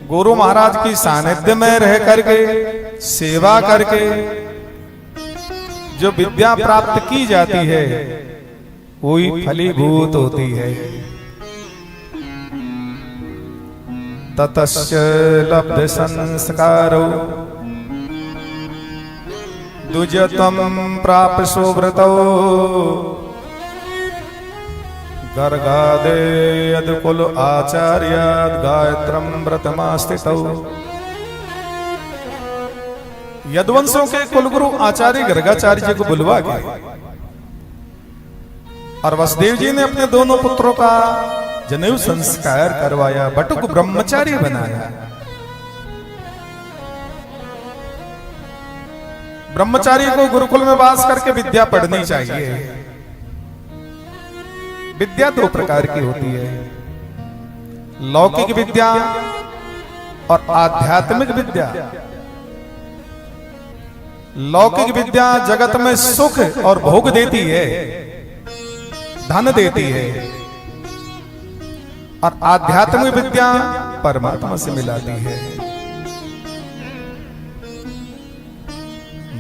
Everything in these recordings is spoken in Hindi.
गुरु महाराज की सानिध्य में रह करके सेवा करके जो विद्या प्राप्त की जाती है वही फलीभूत होती है। ततश्च लब्ध संस्कारो द्विजत्वं प्राप सुव्रतो गर्गादे यदकुल आचार्याद गायत्रम व्रतमास्थितौ। यदुवंशों के कुलगुरु आचार्य गर्गाचार्य जी को बुलवा के और वसुदेव जी ने अपने दोनों पुत्रों का जनेऊ संस्कार करवाया, बटुक ब्रह्मचारी बनाया। ब्रह्मचारी को गुरुकुल में वास करके विद्या पढ़नी चाहिए। विद्या दो प्रकार की होती है, लौकिक विद्या और आध्यात्मिक विद्या। लौकिक विद्या जगत में सुख और भोग देती है, धन देती है, और आध्यात्मिक विद्या परमात्मा से मिलाती है।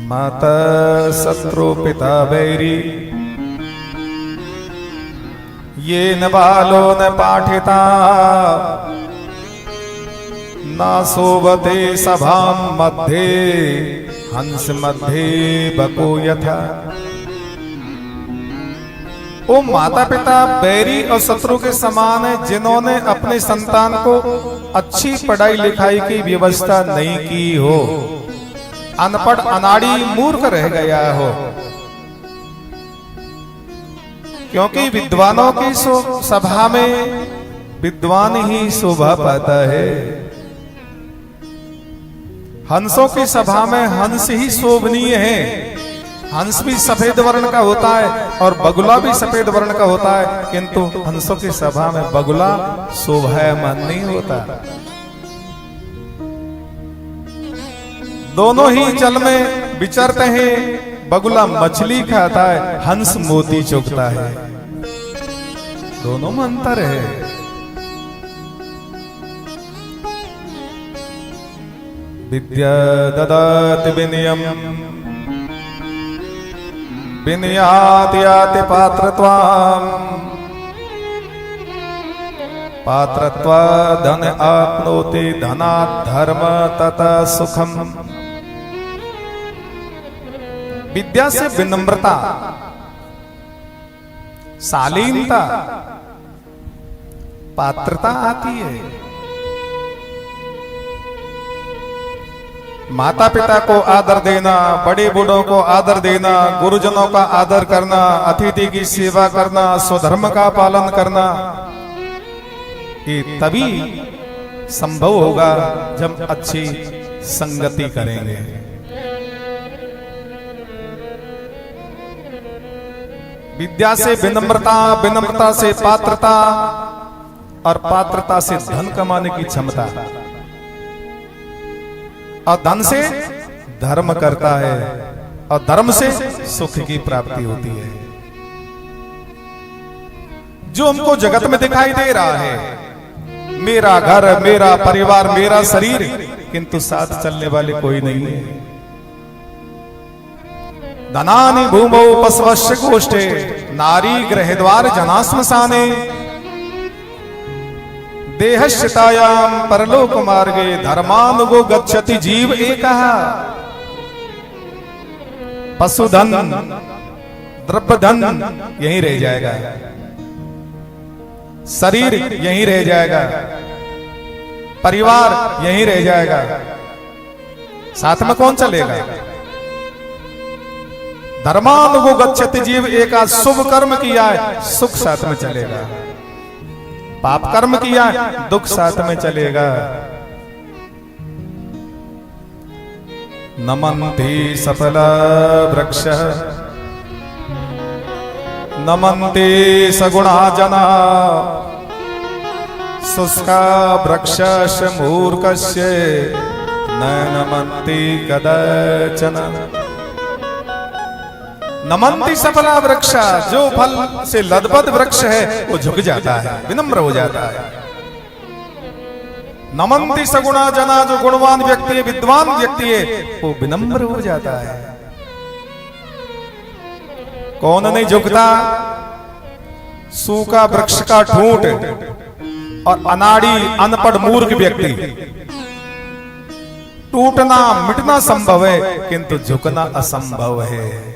माता शत्रु पिता वैरी ये न बालो न पाठिता न शोभते सभाम मध्ये हंस मध्ये बको यथा। वो माता पिता बैरी और शत्रु के समान है जिन्होंने अपने संतान को अच्छी पढ़ाई लिखाई की व्यवस्था नहीं की हो, अनपढ़ अनाड़ी मूर्ख रह गया हो। क्योंकि विद्वानों की सभा में विद्वान ही शोभा पाता है। हंसों की सभा में हंस ही शोभनीय है। हंस भी सफेद वर्ण का होता है और बगुला भी सफेद वर्ण का होता है, किंतु हंसों की सभा में बगुला शोभायमान नहीं होता। दोनों ही जल में विचरते हैं, बगुला मछली खाता है, हंस मोती चुगता है। दोनों में अंतर है। विद्या ददाति विनयम विनयाति याति पात्रत्वाम पात्रत्वा धन आपनोति धनात् धर्म तथा सुखम। विद्या से विनम्रता, शालीनता, पात्रता आती है। माता पिता को आदर देना, बड़े बूढ़ों को आदर देना, गुरुजनों का आदर करना, अतिथि की सेवा करना, स्वधर्म का पालन करना, ये तभी संभव होगा जब अच्छी संगति करेंगे। विद्या से विनम्रता, विनम्रता से पात्रता और पात्रता से धन कमाने की क्षमता, और धन से धर्म करता है और धर्म से सुख की प्राप्ति होती है। जो हमको जगत में दिखाई दे रहा है, मेरा घर, मेरा परिवार, मेरा शरीर, किंतु साथ चलने वाले कोई नहीं है। धनानि भूमौ पशवस्य गोष्ठे नारी गृहद्वार जनाश्मशाने देहश्चितायाम परलोक मार्गे धर्मानुगो गच्छति जीव एकः। पशुधन, द्रव्यधन यहीं रह जाएगा, शरीर यहीं रह जाएगा, परिवार यहीं रह जाएगा, साथ में कौन चलेगा? धर्मानुगो गच्छति जीव एका। शुभ कर्म किया है, सुख साथ में चलेगा। पाप कर्म किया, दुख साथ में चलेगा। नमन्ति सफला वृक्ष नमन्ति सगुणा जना शुष्का वृक्षस्य मूर्खस्य न नमन्ति कदाचन। नमन्ति सफला वृक्ष, जो फल से लदबद वृक्ष है वो झुक जाता है, विनम्र हो जाता है। नमंती सगुणा जना, जो गुणवान व्यक्ति है, विद्वान व्यक्ति है, वो विनम्र हो जाता है। कौन नहीं झुकता? सूखा वृक्ष का ठूंठ और अनाड़ी अनपढ़ मूर्ख व्यक्ति। टूटना मिटना संभव है, किंतु झुकना असंभव है।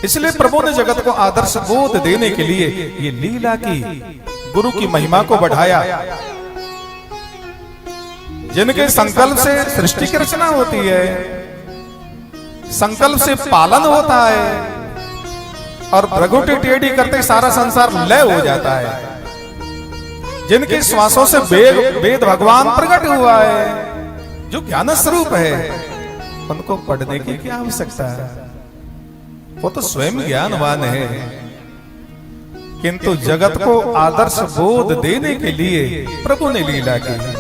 इसलिए प्रभु ने जगत को आदर्श बोध देने के लिए ये लीला की, गुरु की महिमा को बढ़ाया। जिनके संकल्प से सृष्टि की रचना होती है, संकल्प से पालन होता है, और भ्रगुटी टेढ़ी करते सारा संसार लय हो जाता है। जिनके श्वासों से वेद भगवान प्रकट हुआ है, जो ज्ञान स्वरूप है, उनको पढ़ने की क्या आवश्यकता है? वो तो स्वयं ज्ञानवान है। किंतु जगत को आदर्श बोध देने के लिए प्रभु ने लीला की।